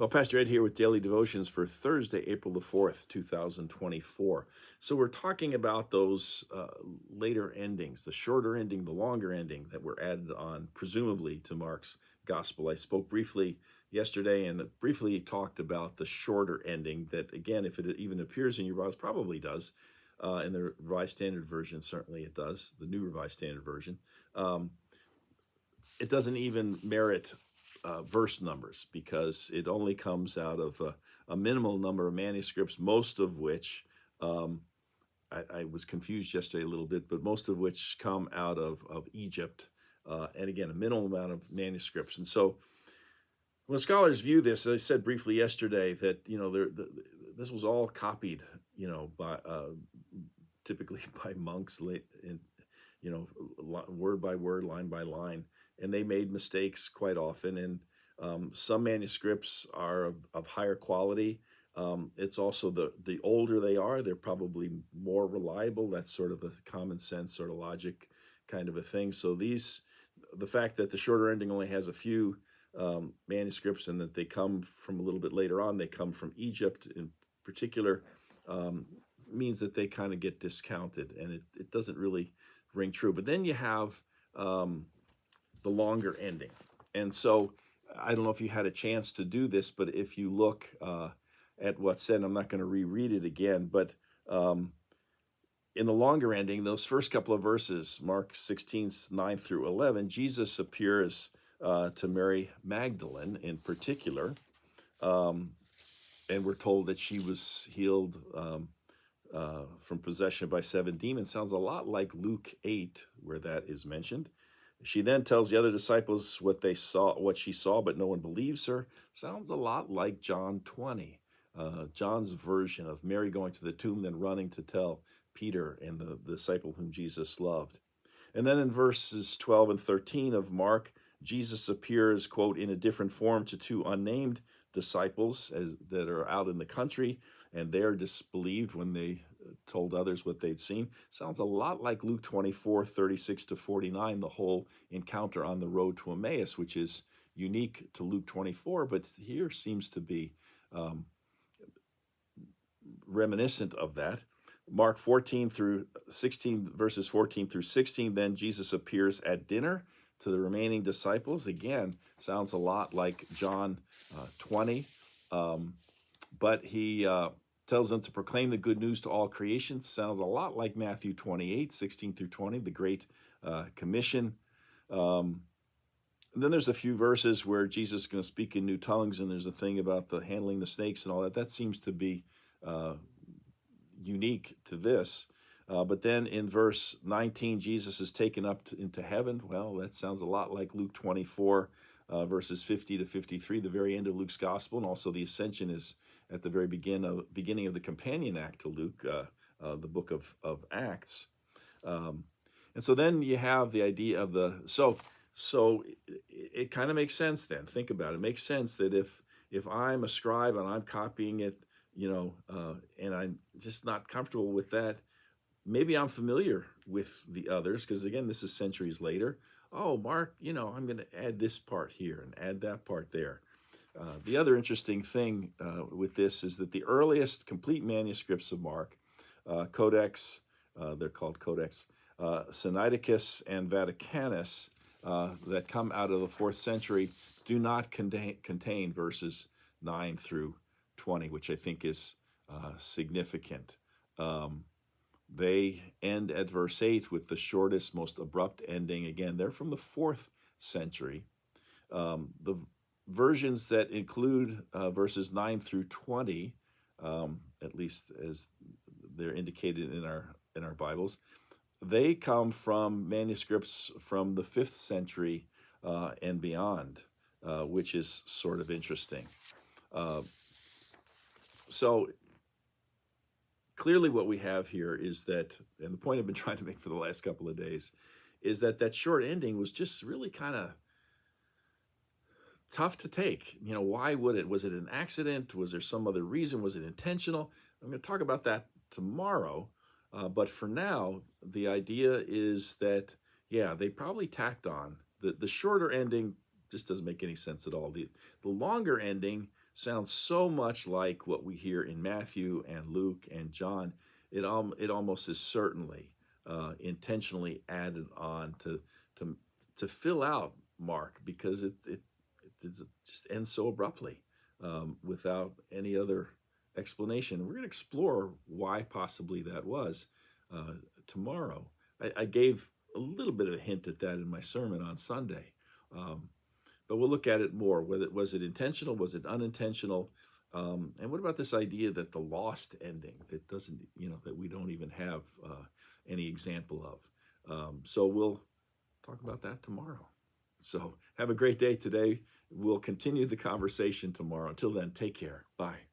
Well, Pastor Ed here with Daily Devotions for Thursday, April the 4th, 2024. So we're talking about those later endings, the shorter ending, the longer ending that were added on, presumably, to Mark's gospel. I spoke briefly yesterday and briefly talked about the shorter ending that, again, if it even appears in your Bibles, probably does. In the Revised Standard Version, certainly it does, the New Revised Standard Version. It doesn't even merit verse numbers because it only comes out of a minimal number of manuscripts, most of which, I was confused yesterday a little bit, but most of which come out of Egypt. And again, a minimal amount of manuscripts. And so when scholars view this, as I said briefly yesterday, that, this was all copied, by typically by monks, word by word, line by line, and they made mistakes quite often. And some manuscripts are of higher quality. It's also the older they are, they're probably more reliable. That's sort of a common sense, sort of logic kind of a thing. So the fact that the shorter ending only has a few manuscripts and that they come from a little bit later on, they come from Egypt in particular, means that they kind of get discounted, and it doesn't really ring true. But then you have the longer ending. And so I don't know if you had a chance to do this, but if you look at what's said, I'm not going to reread it again, but in the longer ending, those first couple of verses, Mark 16, 9 through 11, Jesus appears to Mary Magdalene in particular, and we're told that she was healed from possession by 7 demons. Sounds a lot like Luke 8, where that is mentioned. She then tells the other disciples what she saw, but no one believes her. Sounds a lot like John 20, John's version of Mary going to the tomb, then running to tell Peter and the disciple whom Jesus loved. And then in verses 12 and 13 of Mark, Jesus appears, quote, in a different form to 2 unnamed disciples that are out in the country, and they're disbelieved when they told others what they'd seen. Sounds a lot like Luke 24, 36 to 49, the whole encounter on the road to Emmaus, which is unique to Luke 24, but here seems to be reminiscent of that. Mark 14 through 16, verses 14 through 16, then Jesus appears at dinner to the remaining disciples. Again, sounds a lot like John 20, but he tells them to proclaim the good news to all creation. Sounds a lot like Matthew 28, 16 through 20, the Great Commission. And then there's a few verses where Jesus is going to speak in new tongues, and there's a thing about the handling the snakes and all that. That seems to be unique to this. But then in verse 19, Jesus is taken up into heaven. Well, that sounds a lot like Luke 24, verses 50 to 53, the very end of Luke's gospel. And also the ascension is at the very beginning of the companion act to Luke, the book of Acts. And so then you have the idea of so it kind of makes sense then. Think about it. It makes sense that if I'm a scribe and I'm copying it, and I'm just not comfortable with that, maybe I'm familiar with the others, because again, this is centuries later. Oh, Mark, I'm going to add this part here and add that part there. The other interesting thing with this is that the earliest complete manuscripts of Mark, Codex, they're called Codex Sinaiticus and Vaticanus, that come out of the 4th century, do not contain verses 9 through 20, which I think is significant. They end at verse 8 with the shortest, most abrupt ending. Again, they're from the 4th century. The versions that include verses 9 through 20, at least as they're indicated in our Bibles, they come from manuscripts from the 5th century and beyond, which is sort of interesting. So clearly what we have here is that, and the point I've been trying to make for the last couple of days, is that short ending was just really kind of tough to take. Why would it? Was it an accident? Was there some other reason? Was it intentional? I'm going to talk about that tomorrow. But for now, the idea is that, they probably tacked on. The shorter ending just doesn't make any sense at all. The longer ending sounds so much like what we hear in Matthew and Luke and John. It almost is certainly intentionally added on to to fill out Mark, because it just ends so abruptly, without any other explanation. We're going to explore why possibly that was uh, tomorrow. I gave a little bit of a hint at that in my sermon on Sunday. Um, but we'll look at it more. Whether was it intentional, was it unintentional, and what about this idea that the lost ending that doesn't, that we don't even have any example of? So we'll talk about that tomorrow. So have a great day today. We'll continue the conversation tomorrow. Until then, take care. Bye.